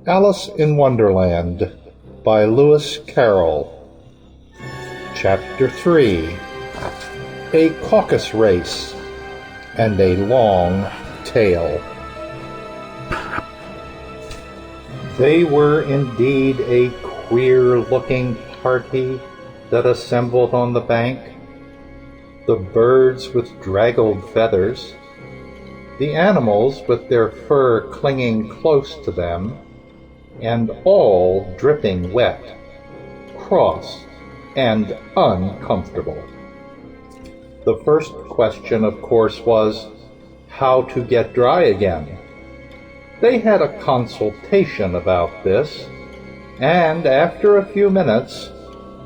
Alice in Wonderland by Lewis Carroll. Chapter 3. A Caucus Race and a Long Tale. They were indeed a queer-looking party that assembled on the bank. The birds with draggled feathers, the animals with their fur clinging close to them, and all dripping wet, cross, and uncomfortable. The first question, of course, was how to get dry again. They had a consultation about this, and after a few minutes,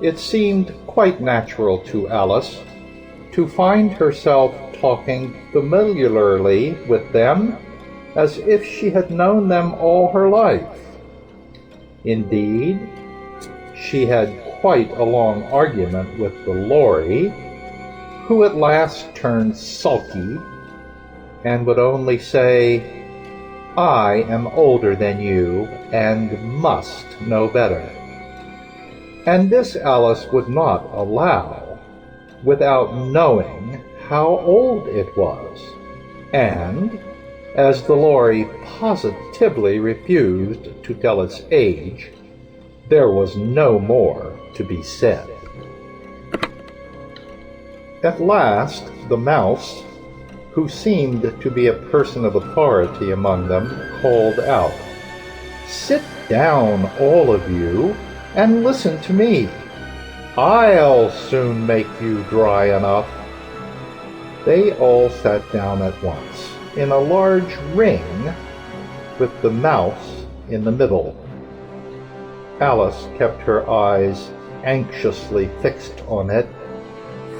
it seemed quite natural to Alice to find herself talking familiarly with them as if she had known them all her life. Indeed, she had quite a long argument with the Lory, who at last turned sulky and would only say, "I am older than you and must know better." And this Alice would not allow without knowing how old it was, and as the Lory positively refused to tell its age, there was no more to be said. At last, the Mouse, who seemed to be a person of authority among them, called out, "Sit down, all of you, and listen to me. I'll soon make you dry enough." They all sat down at once, in a large ring, with the Mouse in the middle. Alice kept her eyes anxiously fixed on it,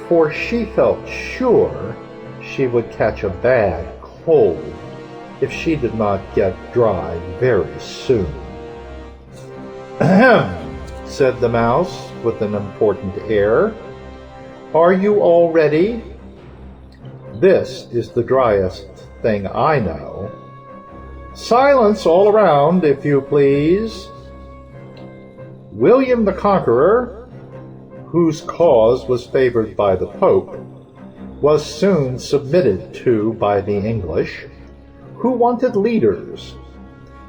for she felt sure she would catch a bad cold if she did not get dry very soon. "Ahem," said the Mouse with an important air. "Are you all ready? This is the driest thing I know. Silence all around, if you please." William the Conqueror, whose cause was favored by the Pope, was soon submitted to by the English, who wanted leaders,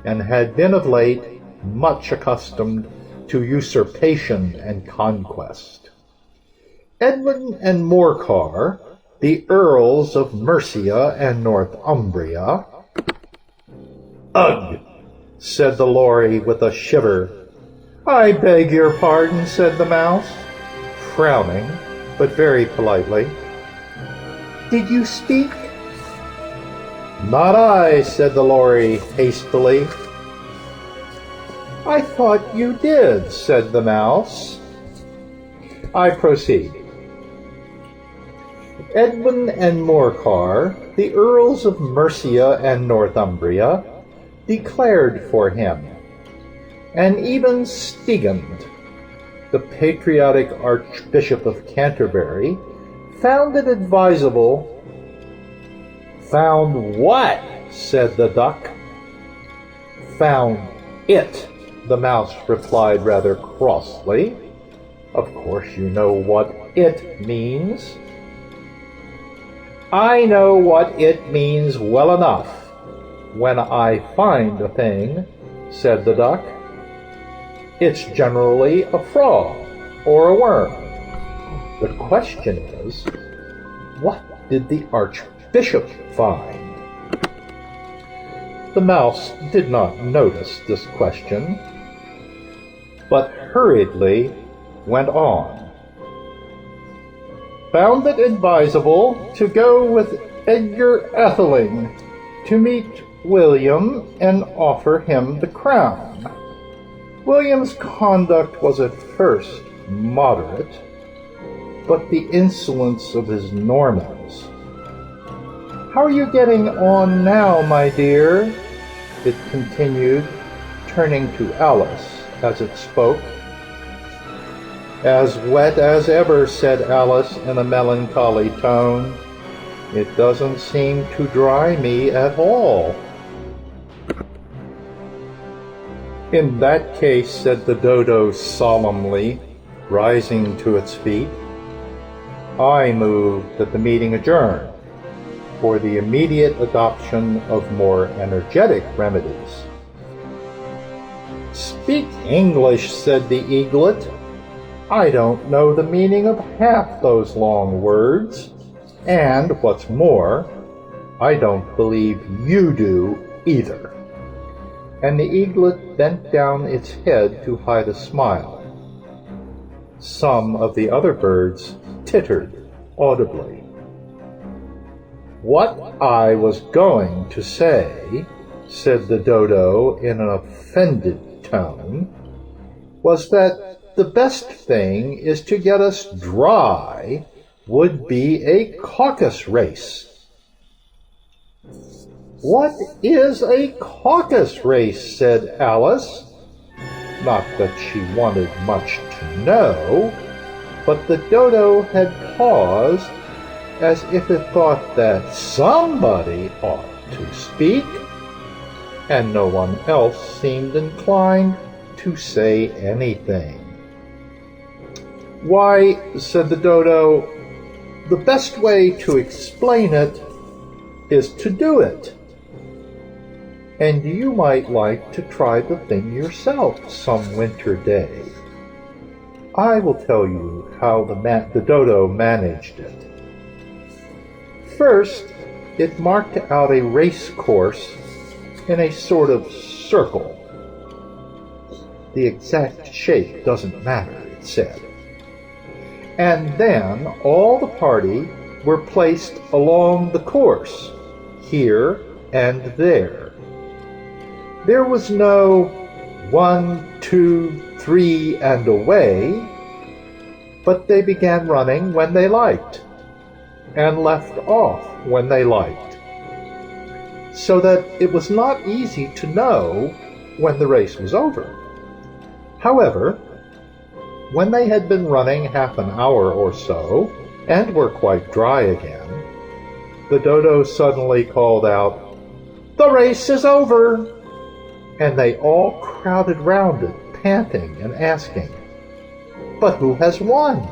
and had been of late much accustomed to usurpation and conquest. Edwin and Morcar, the Earls of Mercia and Northumbria— "Ugh!" said the Lory with a shiver. "I beg your pardon," said the Mouse, frowning, but very politely. "Did you speak?" "Not I," said the Lory hastily. "I thought you did," said the Mouse. "I proceed. Edwin and Morcar, the Earls of Mercia and Northumbria, declared for him, and even Stigand, the patriotic Archbishop of Canterbury, found it advisable—" "Found what?" said the Duck. "Found it," the Mouse replied rather crossly. "Of course you know what it means." "I know what it means well enough. When I find a thing," said the Duck, "it's generally a frog or a worm. The question is, what did the Archbishop find?" The Mouse did not notice this question, but hurriedly went on. "Found it advisable to go with Edgar Atheling to meet William and offer him the crown. William's conduct was at first moderate, but the insolence of his Normans— How are you getting on now, my dear?" it continued, turning to Alice as it spoke. "As wet as ever," said Alice in a melancholy tone. "It doesn't seem to dry me at all." "In that case," said the dodo solemnly, rising to its feet, "I move that the meeting adjourn for the immediate adoption of more energetic remedies." "Speak English," said the eaglet. "I don't know the meaning of half those long words, and what's more, I don't believe you do either." And the eaglet bent down its head to hide a smile. Some of the other birds tittered audibly. "What I was going to say," said the dodo in an offended tone, "was that the best thing is to get us dry would be a caucus race." "What is a caucus race?" said Alice. Not that she wanted much to know, but the dodo had paused as if it thought that somebody ought to speak, and no one else seemed inclined to say anything. "Why," said the dodo, "the best way to explain it is to do it. And you might like to try the thing yourself some winter day. I will tell you how the dodo managed it. First, it marked out a race course in a sort of circle. The exact shape doesn't matter, it said. And then all the party were placed along the course, here and there. There was no 1, 2, 3, and away, but they began running when they liked, and left off when they liked, so that it was not easy to know when the race was over. However, when they had been running half an hour or so, and were quite dry again, the dodo suddenly called out, "The race is over!" And they all crowded round it, panting and asking, "But who has won?"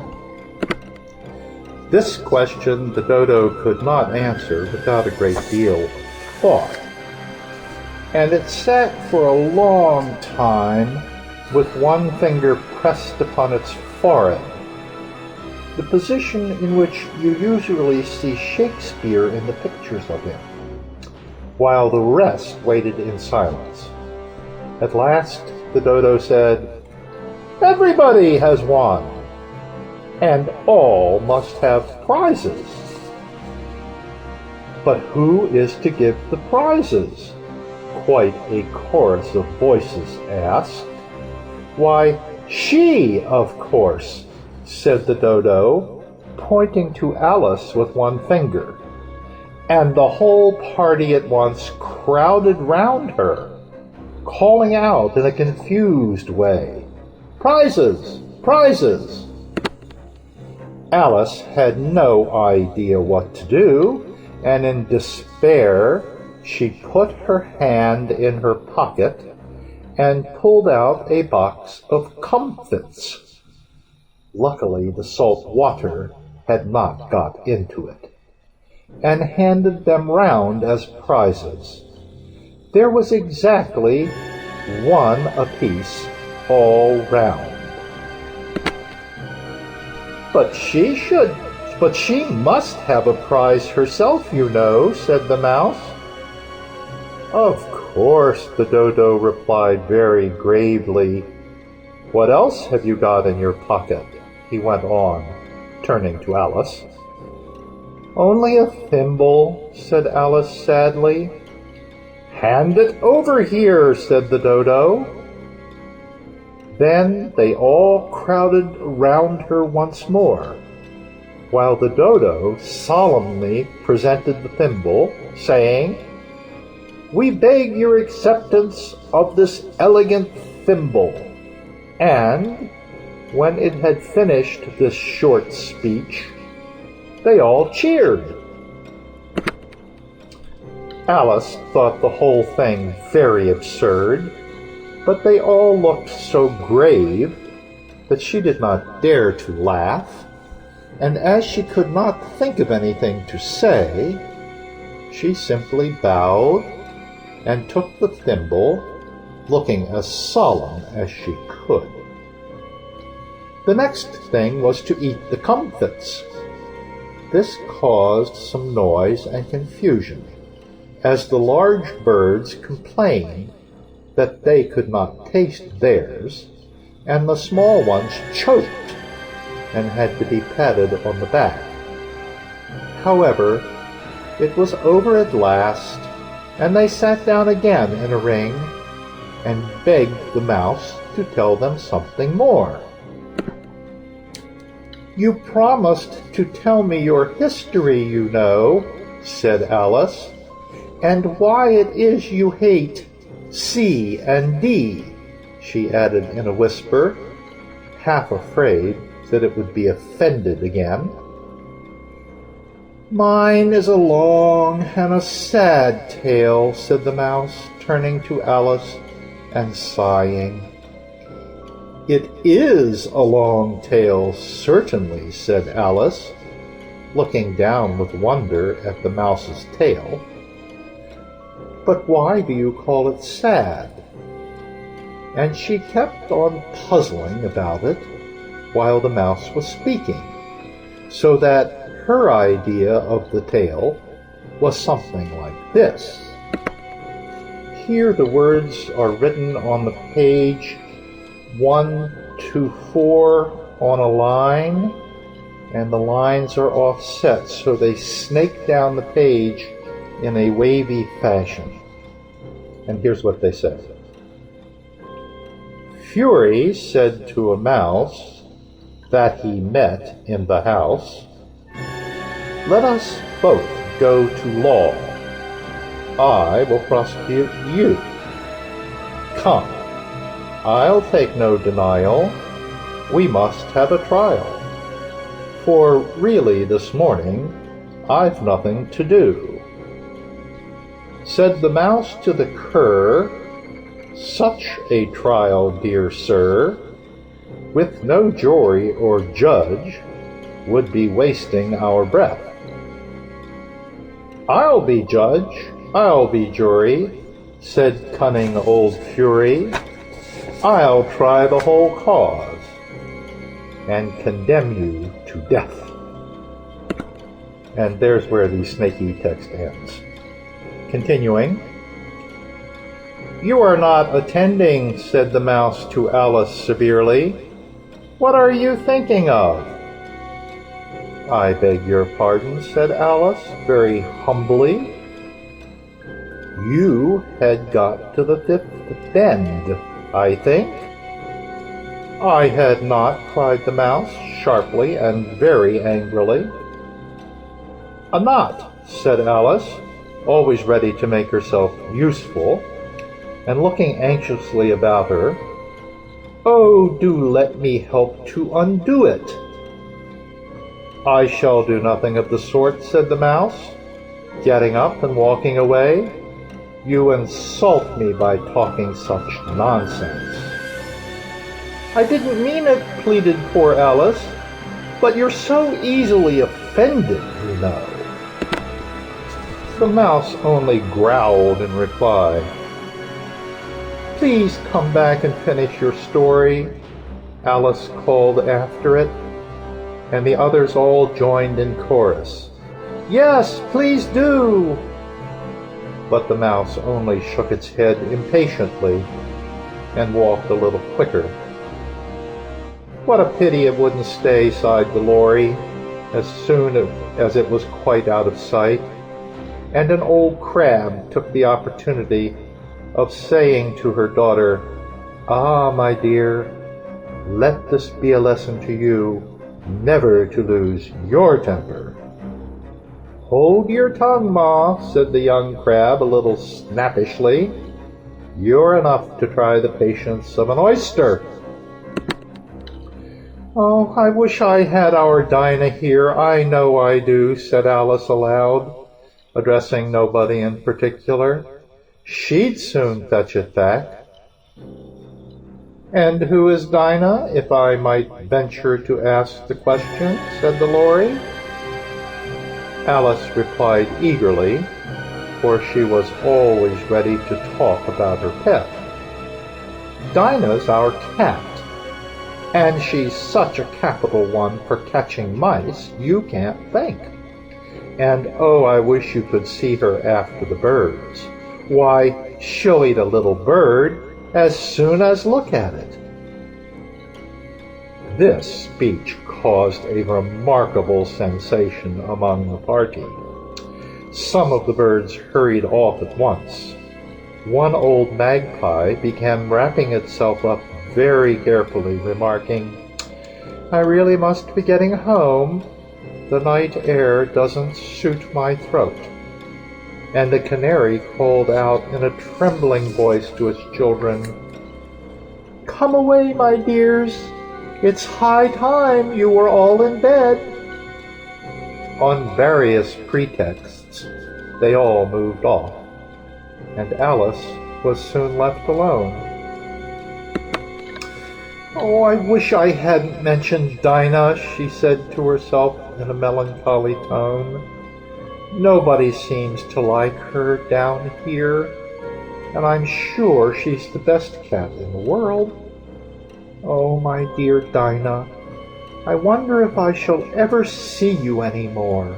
This question the dodo could not answer without a great deal of thought, and it sat for a long time with one finger pressed upon its forehead, the position in which you usually see Shakespeare in the pictures of him, while the rest waited in silence. At last the dodo said, "Everybody has won, and all must have prizes." "But who is to give the prizes?" quite a chorus of voices asked. "Why, she, of course," said the dodo, pointing to Alice with one finger, and the whole party at once crowded round her, calling out in a confused way, "Prizes! Prizes!" Alice had no idea what to do, and in despair she put her hand in her pocket and pulled out a box of comfits. Luckily the salt water had not got into it, and handed them round as prizes. There was exactly one apiece all round. But she must have a prize herself, you know," said the mouse. "Of course," the dodo replied very gravely. "What else have you got in your pocket?" he went on, turning to Alice. "Only a thimble," said Alice sadly. "Hand it over here," said the dodo. Then they all crowded round her once more, while the dodo solemnly presented the thimble, saying, "We beg your acceptance of this elegant thimble." And when it had finished this short speech, they all cheered. Alice thought the whole thing very absurd, but they all looked so grave that she did not dare to laugh, and as she could not think of anything to say, she simply bowed and took the thimble, looking as solemn as she could. The next thing was to eat the comfits. This caused some noise and confusion, as the large birds complained that they could not taste theirs, and the small ones choked and had to be patted on the back. However, it was over at last, and they sat down again in a ring and begged the mouse to tell them something more. "You promised to tell me your history, you know," said Alice, "and why it is you hate C and D," she added in a whisper, half afraid that it would be offended again. "Mine is a long and a sad tale," said the mouse, turning to Alice and sighing. "It is a long tale, certainly," said Alice, looking down with wonder at the mouse's tail. "But why do you call it sad?" And she kept on puzzling about it while the mouse was speaking, so that her idea of the tale was something like this. Here the words are written on the page 1 to 4 on a line, and the lines are offset so they snake down the page in a wavy fashion. And here's what they say. Fury said to a mouse that he met in the house, "Let us both go to law. I will prosecute you. Come, I'll take no denial. We must have a trial. For really this morning I've nothing to do." Said the mouse to the cur, "Such a trial, dear sir, with no jury or judge, would be wasting our breath." "I'll be judge, I'll be jury," said cunning old Fury. "I'll try the whole cause, and condemn you to death." And there's where the snaky text ends. Continuing, "You are not attending," said the mouse to Alice severely. "What are you thinking of?" "I beg your pardon," said Alice, very humbly. "You had got to the 5th bend, I think?" "I had not," cried the mouse, sharply and very angrily. "A knot," said Alice, always ready to make herself useful, and looking anxiously about her. "Oh, do let me help to undo it." "I shall do nothing of the sort," said the mouse, getting up and walking away. "You insult me by talking such nonsense." "I didn't mean it," pleaded poor Alice, "but you're so easily offended, you know." The mouse only growled in reply. "Please come back and finish your story," Alice called after it, and the others all joined in chorus. "Yes, please do!" But the mouse only shook its head impatiently and walked a little quicker. "What a pity it wouldn't stay," sighed the Lory, as soon as it was quite out of sight, and an old crab took the opportunity of saying to her daughter, "Ah, my dear, let this be a lesson to you never to lose your temper." "Hold your tongue, Ma," said the young crab a little snappishly. "You're enough to try the patience of an oyster." "Oh, I wish I had our Dinah here, I know I do," said Alice aloud, addressing nobody in particular. "She'd soon fetch it back." "And who is Dinah, if I might venture to ask the question?" said the Lory. Alice replied eagerly, for she was always ready to talk about her pet. "Dinah's our cat, and she's such a capital one for catching mice you can't think. And oh, I wish you could see her after the birds. Why, she'll eat a little bird as soon as look at it." This speech caused a remarkable sensation among the party. Some of the birds hurried off at once. One old magpie began wrapping itself up very carefully, remarking, "I really must be getting home. The night air doesn't suit my throat." And the canary called out in a trembling voice to its children, "Come away, my dears. It's high time you were all in bed." On various pretexts, they all moved off, and Alice was soon left alone. "Oh, I wish I hadn't mentioned Dinah," she said to herself in a melancholy tone. "Nobody seems to like her down here, and I'm sure she's the best cat in the world. Oh, my dear Dinah, I wonder if I shall ever see you any more."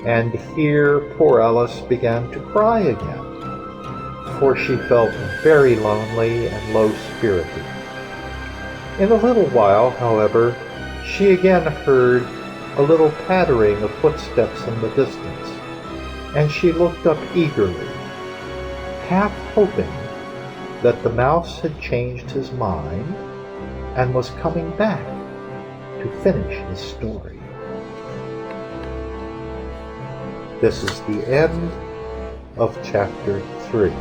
And here poor Alice began to cry again, for she felt very lonely and low-spirited. In a little while, however, she again heard a little pattering of footsteps in the distance, and she looked up eagerly, half hoping that the mouse had changed his mind and was coming back to finish his story. This is the end of chapter 3.